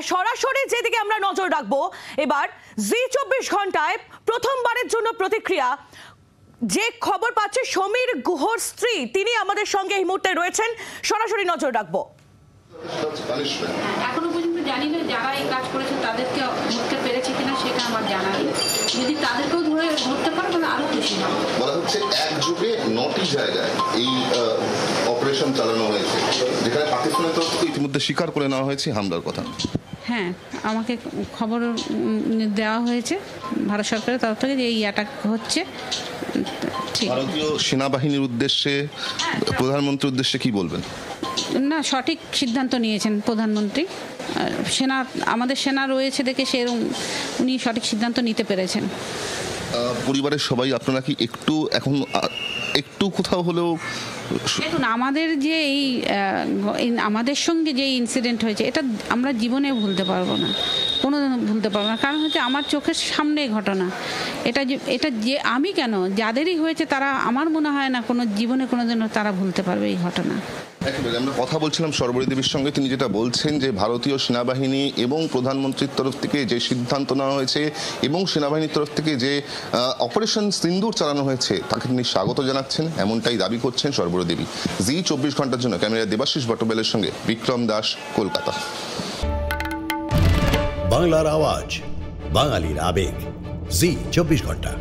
আর সরাসরি যেদিকে আমরা নজর রাখবো এবার জি24 ঘন্টায় প্রথমবারের জন্য প্রতিক্রিয়া যে খবর পাচ্ছে সমীর গুহর স্ত্রী, তিনি আমাদের সঙ্গে এই মুহূর্তে রয়েছেন, সরাসরি নজর রাখবো। এখনো পর্যন্ত জানি না যারা এই কাজ করেছে তাদেরকে ধরতে পেরেছে কিনা সেটা আমার জানা নেই। যদি তাদেরকেও ধরতে পারে তাহলে আরো খুশি হবে। বলা হচ্ছে একযোগে 9টি জায়গায় এই অপারেশন চালানো হয়েছে, যেখানে পাকিস্তানের তরফ থেকে ইতিমধ্যে স্বীকার করে নেওয়া হয়েছে হামলার কথা। হ্যাঁ, আমাকে খবর দেওয়া হয়েছে ভারত সরকারের তরফ থেকে যে এই অ্যাটাক হচ্ছে। ভারতীয় সেনাবাহিনীর উদ্দেশ্যে, প্রধানমন্ত্রীর উদ্দেশ্যে কি বলবেন? না, সঠিক সিদ্ধান্ত নিয়েছেন প্রধানমন্ত্রী। সেনা, আমাদের সেনা রয়েছে দেখে উনি সঠিক সিদ্ধান্ত নিতে পেরেছেন। পরিবারের সবাই আপনারা কি একটু কোথাও হলেও দেখুন, আমাদের যে আমাদের সঙ্গে যে ইনসিডেন্ট হয়েছে এটা আমরা জীবনে ভুলতে পারবো না, কোনোদিনও ভুলতে পারবো না। কারণ হচ্ছে আমার চোখের সামনে ঘটনা এটা যে আমি কেন, যাদেরই হয়েছে তারা, আমার মনে হয় না কোনো জীবনে কোনোদিনও তারা ভুলতে পারবে এই ঘটনা। একেবারে আমরা কথা বলছিলাম শর্বরী দেবীর সঙ্গে, তিনি যেটা বলছেন যে ভারতীয় সেনাবাহিনী এবং প্রধানমন্ত্রীর তরফ থেকে যে সিদ্ধান্ত নেওয়া হয়েছে এবং সেনাবাহিনীর তরফ থেকে যে অপারেশন সিন্দুর চালানো হয়েছে তাকে তিনি স্বাগত জানাচ্ছেন, এমনটাই দাবি করছেন শর্বরী দেবী। জি24 ঘন্টার জন্য ক্যামেরা দেবাশিস বটবেলের সঙ্গে বিক্রম দাস, কলকাতা। বাংলার আওয়াজ, বাঙালির আবেগ, জি24 ঘন্টা।